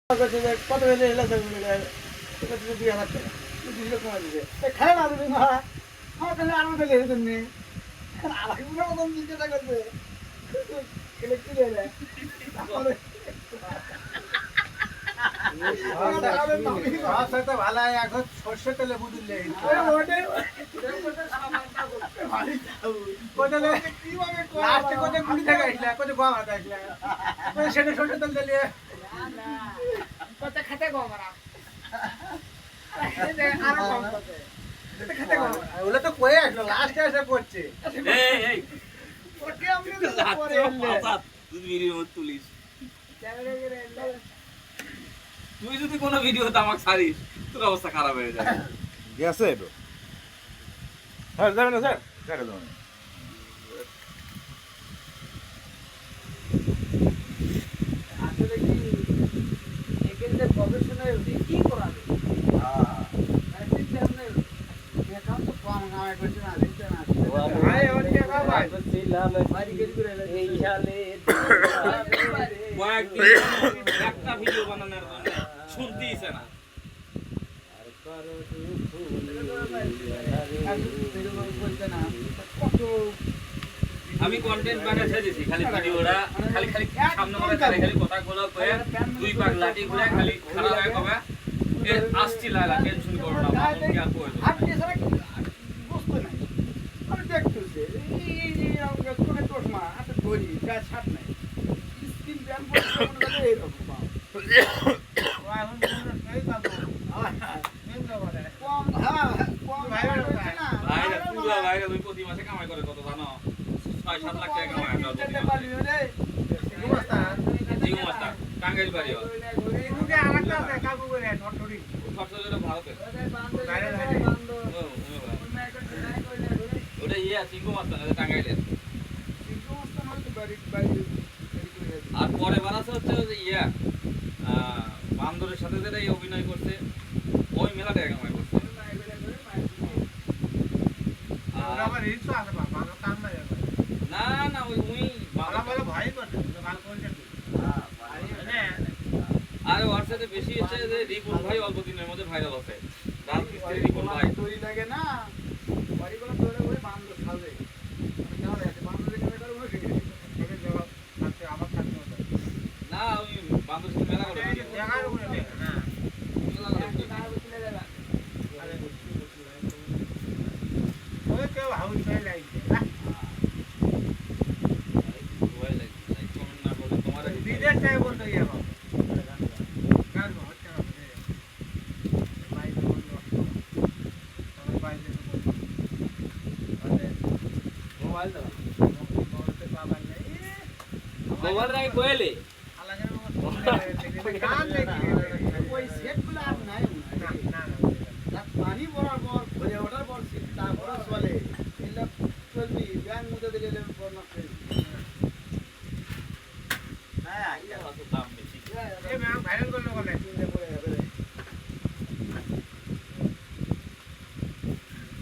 কত বেলে এলা যাবে 2000 টাকা 200 টাকা দিবে খায় না দিবি না আমার কাছে আর মধ্যে লেগে দেন নে আর কি বড় কোন চিন্তা করবে কেলে কি রে তাহলে তো ভালো এখন সর্ষে তেলে বুঝলে লাস্টে কোথায় গুড়ি থেকে আসলা কোথায় গোয়া মারতে আসলা সেটা সর্ষে তেল দিলে কোথায় খেতে গোয়া মারা আরো কম খেতে গোয়া ওগুলো তো কয়ে আসলো লাস্টে এসে পড়ছে এই এই ওকে আমি পরে তুই ভিডিও তুলিস তুই যদি কোনো ভিডিওতে আমাকে ছাড়িস তোর অবস্থা খারাপ হয়ে যাবে গেছে তো স্যার যাবেন না স্যার স্যার যাবেন আসলে কি এখানে প্রফেশনাল কি করাবে আইসি সামনে দেখা তো কম নামে করছে না দেখতে না ভাই ওর টাকা ভাই ছিলাম বাড়ি গেল করে এই সালে কয়েকদিন একটা ভিডিও বানানোর জন্য শুনতেইছে না আমি কন্টেন্ট বানাতে দিছি খালি ভিডিওটা খালি খালি সামনে করে খালি কথাগুলো কয়ে দুই পাক লাঠি ঘুরে খালি খারাপ হয়ে কবে এ আসছি লাগা টেনশন করো না মামু কি আর কইছো আপনি সারা বুঝতে নাই আমি দেখতেছি এই আমরা কোনে চশমা হাতে ধরি গাছ ছাট নাই স্কিন ব্যায়াম করতে মনে করে এরকম ভাইরা পুরো ভাইরা দুই প্রতি মাসে কামাই করে কত জানো 6-7 লাখ টাকা কামাই আমরা জিগো মাস্টার টাঙ্গাইল বাড়ি ভারতে ওটা ইয়ে জিগো মাস্টার টাঙ্গাইলের আর পরে বানাচ্ছে হচ্ছে ইয়া বান্দরের সাথে যেটা অভিনয় করছে ওই মেলা টাকা কামাই করছে না না ওই আর ওর সাথে বেশি হচ্ছে যে রিপন ভাই অল্প দিনের মধ্যে ভাইরাল আছে রাজমিস্ত্রি রিপন ভাই তৈরি লাগে না বাড়িগুলো তৈরি করে বান্দর খাবে না ওই বান্দর সাথে মেলা করে মোবাইল রাই কোয়েলে পানি পড়ার পর ভরে ওঠার পর তারপরে চলে চলবি ব্যাংক মুখে দিলে দাম বেশি ভাইরাল করলে